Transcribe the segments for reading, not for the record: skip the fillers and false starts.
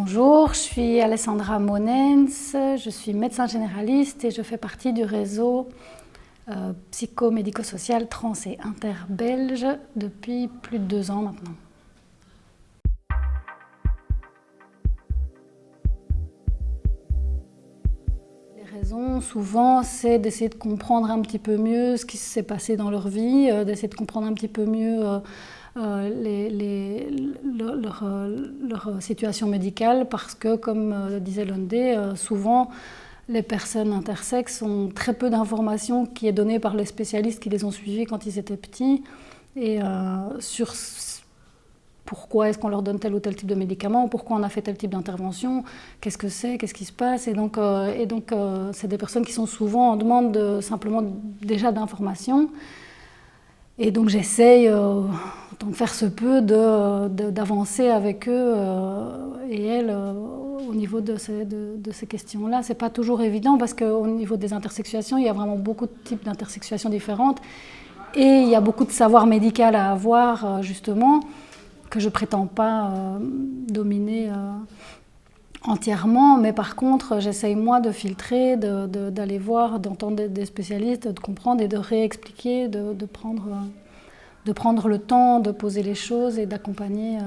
Bonjour, je suis Alessandra Monens, je suis médecin généraliste et je fais partie du réseau psychomédico-social trans et interbelge depuis plus de 2 ans maintenant. Les raisons, souvent, c'est d'essayer de comprendre un petit peu mieux ce qui s'est passé dans leur vie, d'essayer de comprendre un petit peu mieux leur situation médicale, parce que, comme disait Londé, souvent les personnes intersexes ont très peu d'informations qui est donnée par les spécialistes qui les ont suivis quand ils étaient petits, et sur pourquoi est-ce qu'on leur donne tel ou tel type de médicament, pourquoi on a fait tel type d'intervention, qu'est-ce que c'est, qu'est-ce qui se passe. Et donc c'est des personnes qui sont souvent en demande simplement déjà d'informations. Et donc j'essaye, autant que faire se peut, d'avancer avec eux et elles au niveau de ces questions-là. C'est pas toujours évident parce qu'au niveau des intersexuations, il y a vraiment beaucoup de types d'intersexuations différentes. Et il y a beaucoup de savoir médical à avoir, justement, que je prétends pas dominer entièrement, mais par contre j'essaye moi de filtrer, d'aller voir, d'entendre des spécialistes, de comprendre et de réexpliquer, de prendre le temps de poser les choses et d'accompagner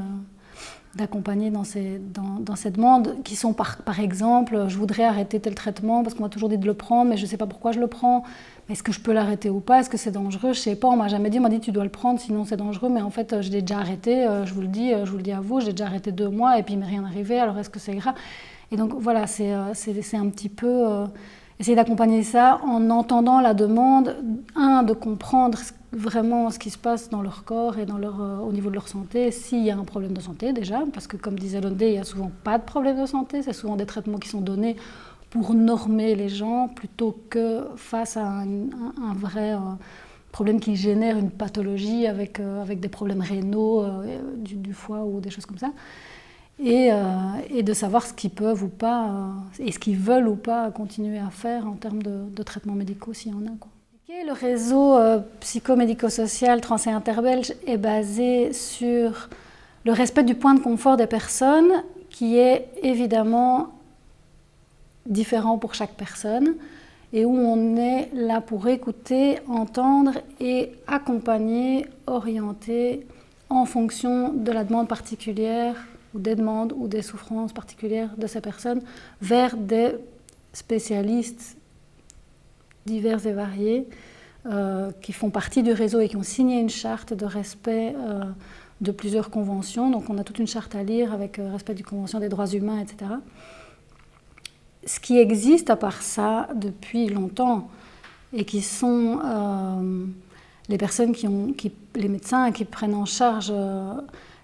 dans ces demandes qui sont par exemple, je voudrais arrêter tel traitement parce qu'on m'a toujours dit de le prendre mais je ne sais pas pourquoi je le prends, mais est-ce que je peux l'arrêter ou pas, est-ce que c'est dangereux, je ne sais pas, on m'a jamais dit, on m'a dit tu dois le prendre sinon c'est dangereux, mais en fait je l'ai déjà arrêté, je vous le dis à vous, j'ai déjà arrêté 2 mois et puis il m'est rien arrivé, alors est-ce que c'est grave? Et donc voilà, c'est un petit peu essayer d'accompagner ça en entendant la demande, de comprendre vraiment ce qui se passe dans leur corps et au niveau de leur santé, s'il y a un problème de santé déjà, parce que comme disait Londé, il n'y a souvent pas de problème de santé, c'est souvent des traitements qui sont donnés pour normer les gens plutôt que face à un vrai problème qui génère une pathologie avec des problèmes rénaux, du foie ou des choses comme ça. Et de savoir ce qu'ils peuvent ou pas, et ce qu'ils veulent ou pas continuer à faire en termes de traitements médicaux s'il y en a, quoi. Le réseau psychomédico-social trans et interbelge est basé sur le respect du point de confort des personnes, qui est évidemment différent pour chaque personne, et où on est là pour écouter, entendre et accompagner, orienter en fonction de la demande particulière, ou des demandes ou des souffrances particulières de ces personnes, vers des spécialistes divers et variés qui font partie du réseau et qui ont signé une charte de respect de plusieurs conventions. Donc on a toute une charte à lire avec respect du Convention des droits humains, etc. Ce qui existe à part ça depuis longtemps et qui sont les personnes les médecins qui prennent en charge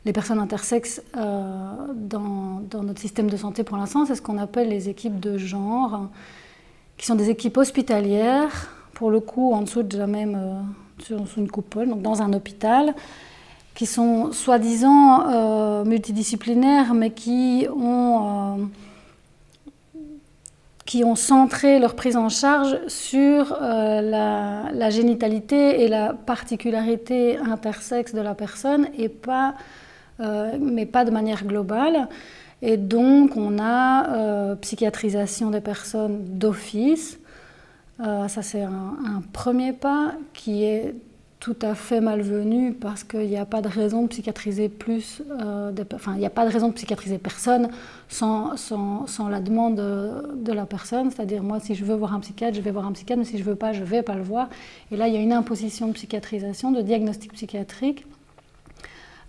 les personnes intersexes dans notre système de santé pour l'instant, c'est ce qu'on appelle les équipes de genre, qui sont des équipes hospitalières, pour le coup en dessous de la même, sous une coupole, donc dans un hôpital, qui sont soi-disant multidisciplinaires, mais qui ont centré leur prise en charge sur la génitalité et la particularité intersexe de la personne, mais pas de manière globale. Et donc on a psychiatrisation des personnes d'office. Ça c'est un premier pas qui est tout à fait malvenu, parce qu'il n'y a pas de raison de psychiatriser il n'y a pas de raison de psychiatriser personne sans la demande de la personne. C'est-à-dire, moi, si je veux voir un psychiatre, je vais voir un psychiatre, mais si je ne veux pas, je ne vais pas le voir. Et là, il y a une imposition de psychiatrisation, de diagnostic psychiatrique,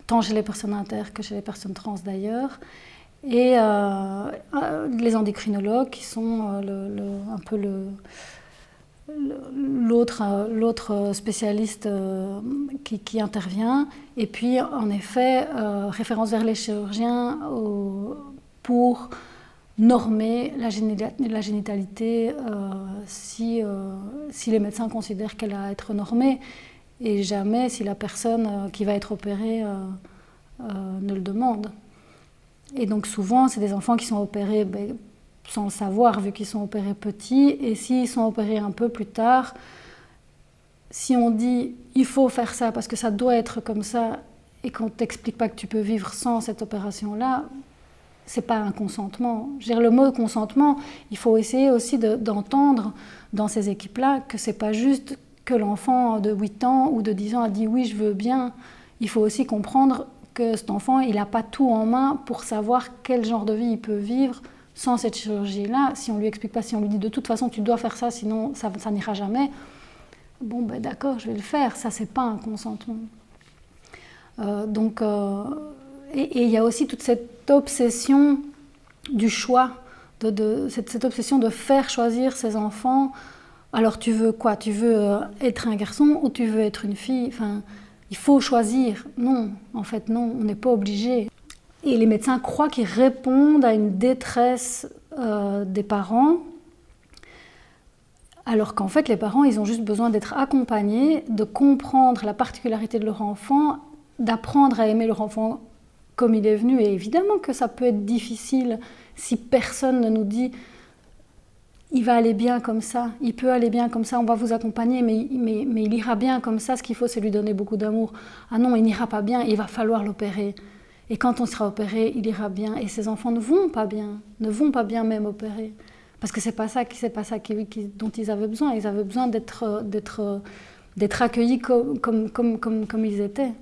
tant chez les personnes inter que chez les personnes trans d'ailleurs. Et les endocrinologues qui sont un peu l'autre spécialiste qui intervient, et puis en effet référence vers les chirurgiens pour normer la génitalité si les médecins considèrent qu'elle a à être normée, et jamais si la personne qui va être opérée ne le demande. Et donc souvent c'est des enfants qui sont opérés sans le savoir, vu qu'ils sont opérés petits, et s'ils sont opérés un peu plus tard, si on dit il faut faire ça parce que ça doit être comme ça, et qu'on ne t'explique pas que tu peux vivre sans cette opération-là, c'est pas un consentement. Je veux dire, le mot consentement, il faut essayer aussi d'entendre dans ces équipes-là que c'est pas juste que l'enfant de 8 ans ou de 10 ans a dit oui, je veux bien. Il faut aussi comprendre que cet enfant, il n'a pas tout en main pour savoir quel genre de vie il peut vivre sans cette chirurgie-là. Si on lui explique pas, si on lui dit de toute façon tu dois faire ça, sinon ça n'ira jamais. Bon, ben d'accord, je vais le faire. Ça, c'est pas un consentement. Et il y a aussi toute cette obsession du choix, cette obsession de faire choisir ses enfants. Alors tu veux quoi? Tu veux être un garçon ou tu veux être une fille? Enfin, il faut choisir. Non, en fait non, on n'est pas obligé. Et les médecins croient qu'ils répondent à une détresse des parents, alors qu'en fait les parents, ils ont juste besoin d'être accompagnés, de comprendre la particularité de leur enfant, d'apprendre à aimer leur enfant comme il est venu. Et évidemment que ça peut être difficile si personne ne nous dit il va aller bien comme ça, il peut aller bien comme ça, on va vous accompagner, mais il ira bien comme ça, ce qu'il faut c'est lui donner beaucoup d'amour. Ah non, il n'ira pas bien, il va falloir l'opérer. Et quand on sera opéré, il ira bien. Et ces enfants ne vont pas bien même opérés. Parce que c'est pas ça dont ils avaient besoin. Ils avaient besoin d'être accueillis comme ils étaient.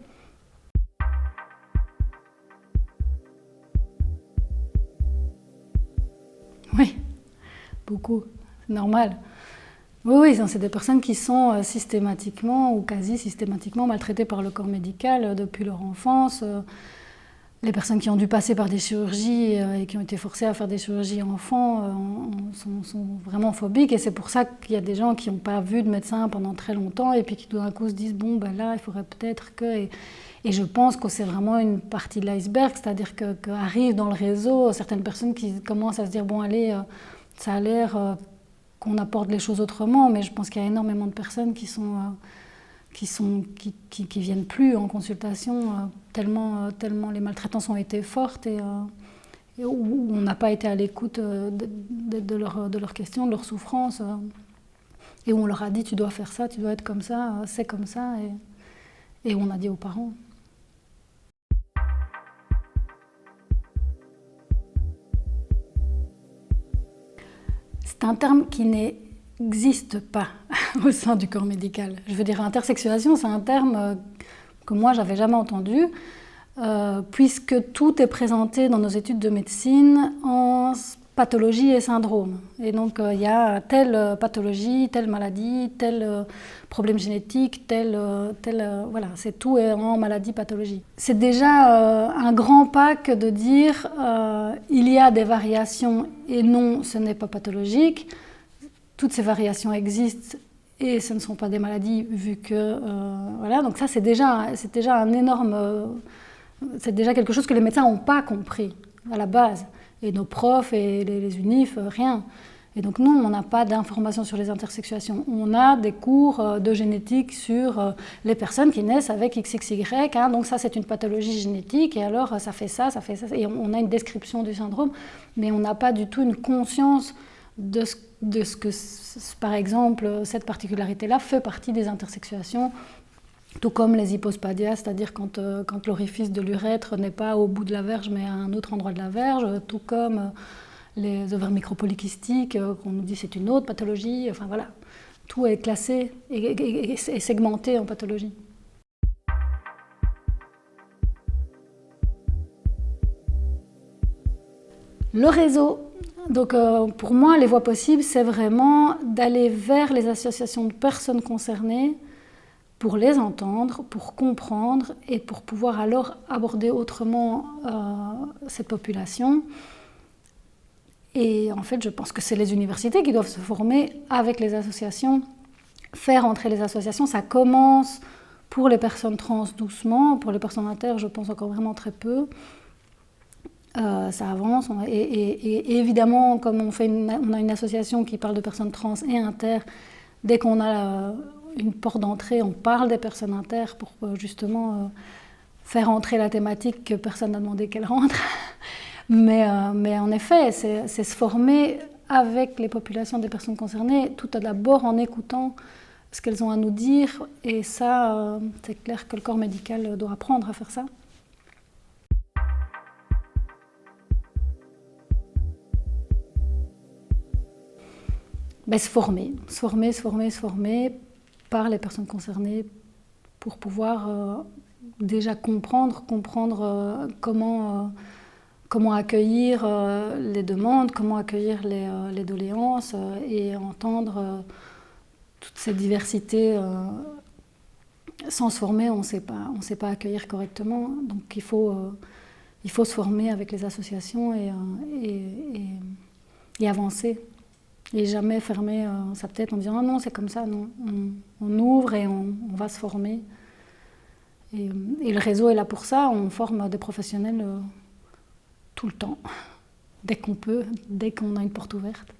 Oui, beaucoup, c'est normal. Oui, c'est des personnes qui sont systématiquement ou quasi systématiquement maltraitées par le corps médical depuis leur enfance. Les personnes qui ont dû passer par des chirurgies et qui ont été forcées à faire des chirurgies enfants sont vraiment phobiques. Et c'est pour ça qu'il y a des gens qui n'ont pas vu de médecin pendant très longtemps et puis qui tout d'un coup se disent « bon, ben là, il faudrait peut-être que… » Et je pense que c'est vraiment une partie de l'iceberg, c'est-à-dire qu'arrivent dans le réseau certaines personnes qui commencent à se dire « bon, allez, ça a l'air qu'on apporte les choses autrement », mais je pense qu'il y a énormément de personnes qui viennent plus en consultation tellement les maltraitances ont été fortes et où on n'a pas été à l'écoute de leurs questions, de leurs souffrances et où on leur a dit tu dois faire ça, tu dois être comme ça, c'est comme ça et on a dit aux parents. C'est un terme qui n'existe pas au sein du corps médical. Je veux dire, intersexuation, c'est un terme que moi, j'avais jamais entendu, puisque tout est présenté dans nos études de médecine en pathologie et syndrome. Et donc, il y a telle pathologie, telle maladie, tel problème génétique, voilà, c'est tout est en maladie, pathologie. C'est déjà un grand pas que de dire il y a des variations et non, ce n'est pas pathologique. Toutes ces variations existent et ce ne sont pas des maladies vu que voilà, donc ça c'est déjà un énorme c'est déjà quelque chose que les médecins n'ont pas compris à la base et nos profs et les unifs rien. Et donc non, on n'a pas d'informations sur les intersexuations. On a des cours de génétique sur les personnes qui naissent avec XXY, hein, donc ça c'est une pathologie génétique et alors ça fait ça et on a une description du syndrome, mais on n'a pas du tout une conscience de ce que, par exemple, cette particularité-là fait partie des intersexuations, tout comme les hypospadias, c'est-à-dire quand l'orifice de l'urètre n'est pas au bout de la verge mais à un autre endroit de la verge, tout comme les ovaires micropolykystiques, qu'on nous dit c'est une autre pathologie, enfin voilà, tout est classé et segmenté en pathologie. Le réseau. Donc pour moi, les voies possibles, c'est vraiment d'aller vers les associations de personnes concernées pour les entendre, pour comprendre et pour pouvoir alors aborder autrement cette population. Et en fait, je pense que c'est les universités qui doivent se former avec les associations, faire entrer les associations. Ça commence pour les personnes trans doucement, pour les personnes inter, je pense encore vraiment très peu. Ça avance et évidemment comme on a une association qui parle de personnes trans et inter, dès qu'on a une porte d'entrée, on parle des personnes inter pour justement faire entrer la thématique que personne n'a demandé qu'elle rentre. mais en effet, c'est se former avec les populations des personnes concernées, tout d'abord en écoutant ce qu'elles ont à nous dire et ça, c'est clair que le corps médical doit apprendre à faire ça. Ben, se former par les personnes concernées pour pouvoir déjà comprendre comment accueillir les demandes, comment accueillir les doléances et entendre toute cette diversité. Sans se former, on ne sait pas accueillir correctement. Donc il faut se former avec les associations et avancer. Et jamais fermer sa tête en disant « Ah non, c'est comme ça ». Non, on ouvre et on va se former. Et le réseau est là pour ça. On forme des professionnels tout le temps, dès qu'on peut, dès qu'on a une porte ouverte.